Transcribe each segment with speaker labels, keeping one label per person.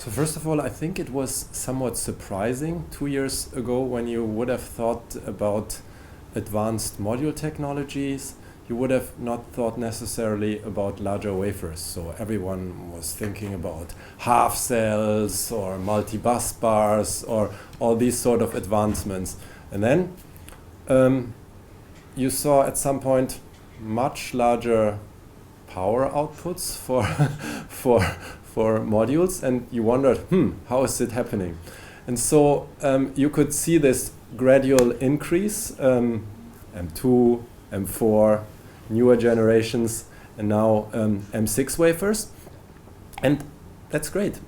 Speaker 1: So first of all, I think it was somewhat surprising 2 years ago when you would have thought about advanced module technologies. You would have not thought necessarily about larger wafers. So everyone was thinking about half cells or multi-bus bars or all these sort of advancements. And then you saw at some point much larger power outputs for for modules, and you wondered, how is it happening? And so you could see this gradual increase, M2, M4, newer generations, and now M6 wafers. And that's great.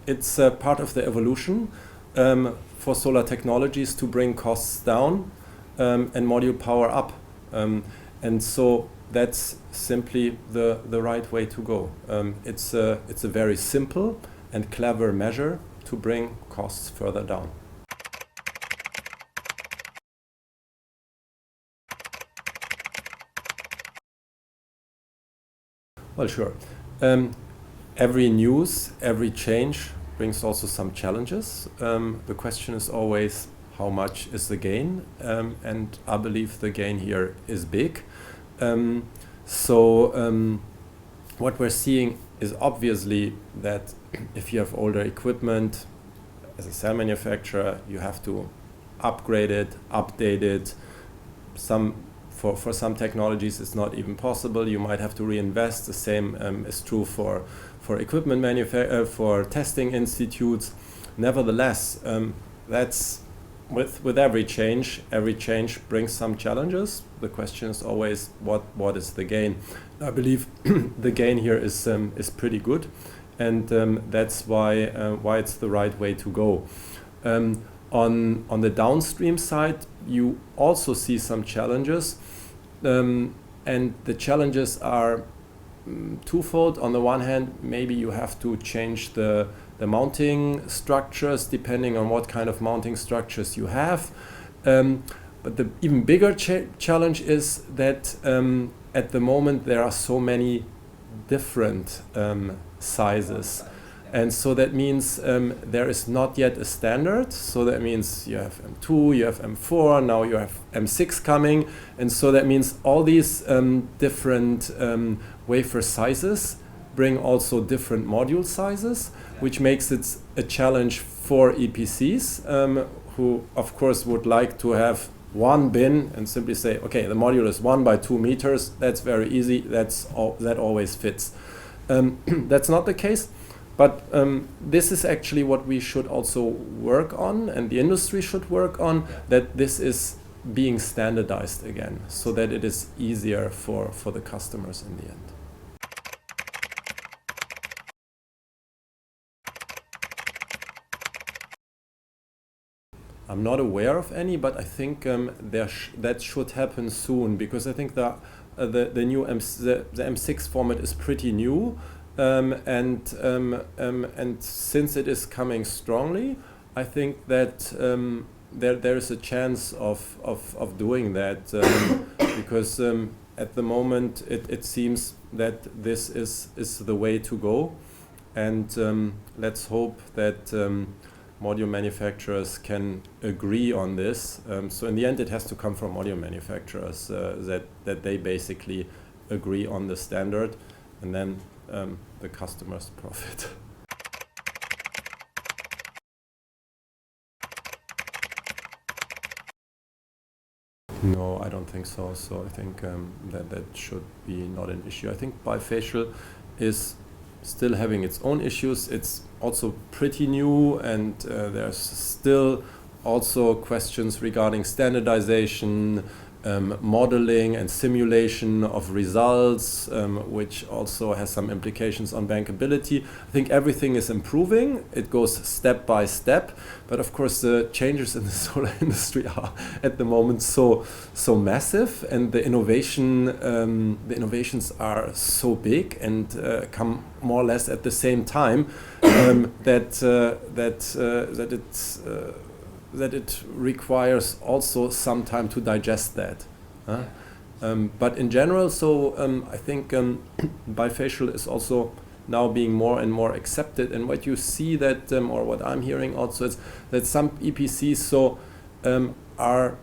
Speaker 1: It's part of the evolution for solar technologies to bring costs down and module power up. And so that's simply the right way to go. It's a very simple and clever measure to bring costs further down. Well, sure. Every news, every change brings also some challenges. The question is always, how much is the gain? And I believe the gain here is big. What we're seeing is obviously that if you have older equipment, as a cell manufacturer, you have to upgrade it, update it. For some technologies, it's not even possible. You might have to reinvest. The same is true for equipment for testing institutes. Nevertheless, that's with every change brings some challenges. The question is always what is the gain? I believe the gain here is pretty good, and that's why it's the right way to go. On the downstream side, you also see some challenges, and the challenges are twofold. On the one hand, maybe you have to change the mounting structures depending on what kind of mounting structures you have. But the even bigger challenge is that at the moment there are so many different sizes. And so that means there is not yet a standard. So that means you have M2, you have M4, now you have M6 coming. And so that means all these different wafer sizes bring also different module sizes, which makes it a challenge for EPCs, who of course would like to have one bin and simply say, okay, the module is 1 by 2 meters. That's very easy. That always fits. That's not the case. But this is actually what we should also work on, and the industry should work on, that this is being standardized again, so that it is easier for the customers in the end. I'm not aware of any, but I think that should happen soon, because I think the M6 format is pretty new. And since it is coming strongly, I think that there is a chance of doing that, because at the moment it seems that this is the way to go, and let's hope that module manufacturers can agree on this. So in the end, it has to come from module manufacturers that they basically agree on the standard, and then the customers profit. No, I don't think so. So I think that should be not an issue. I think bifacial is still having its own issues. It's also pretty new, and there's still also questions regarding standardization, modeling and simulation of results, which also has some implications on bankability. I think everything is improving. It goes step by step, but of course the changes in the solar industry are at the moment so massive, and the innovations are so big and come more or less at the same time, that it requires also some time to digest that. But in general, I think bifacial is also now being more and more accepted. And what you see that, or what I'm hearing also, is that some EPCs are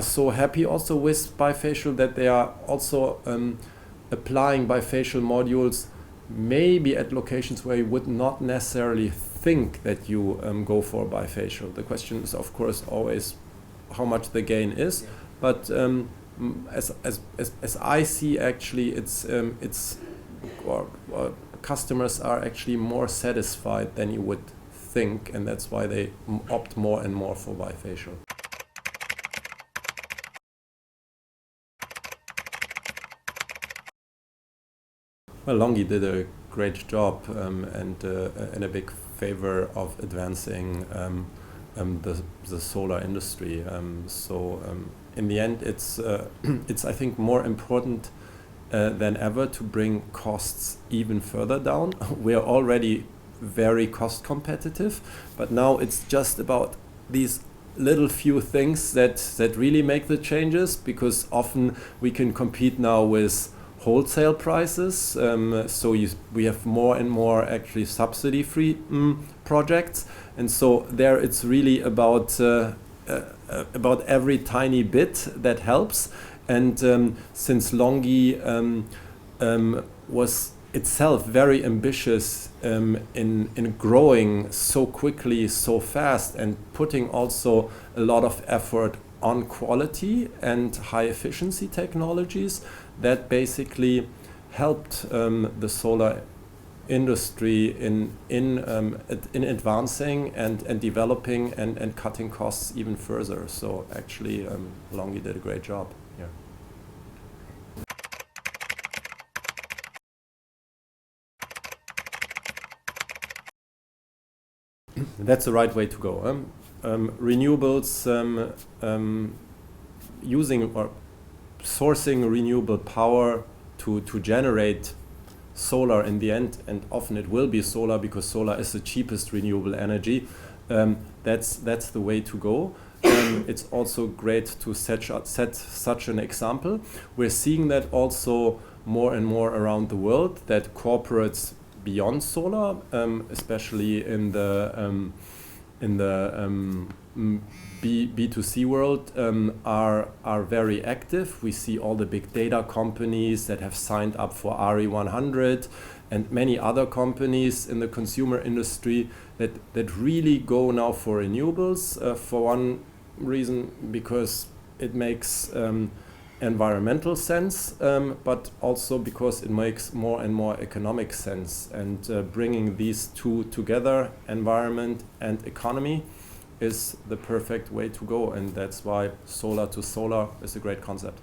Speaker 1: so happy also with bifacial that they are also applying bifacial modules maybe at locations where you would not necessarily think that you go for bifacial. The question is, of course, always how much the gain is, but as I see, actually, or customers are actually more satisfied than you would think, and that's why they opt more and more for bifacial. Well, Longi did a great job and a big favor of advancing the solar industry. In the end, it's I think more important than ever to bring costs even further down. We are already very cost competitive, but now it's just about these little few things that really make the changes, because often we can compete now with wholesale prices, we have more and more actually subsidy-free projects, and so there it's really about every tiny bit that helps. And since Longi was itself very ambitious in growing so quickly, so fast, and putting also a lot of effort on quality and high efficiency technologies, that basically helped the solar industry in advancing and developing and cutting costs even further. So actually, Longi did a great job here. That's the right way to go. Renewables, using or sourcing renewable power to generate solar in the end, and often it will be solar because solar is the cheapest renewable energy. That's the way to go. It's also great to set such an example. We're seeing that also more and more around the world, that corporates beyond solar, especially in the B2C world, are very active. We see all the big data companies that have signed up for RE100 and many other companies in the consumer industry that really go now for renewables, for one reason, because it makes environmental sense, but also because it makes more and more economic sense. And bringing these two together, environment and economy, is the perfect way to go. And that's why solar to solar is a great concept.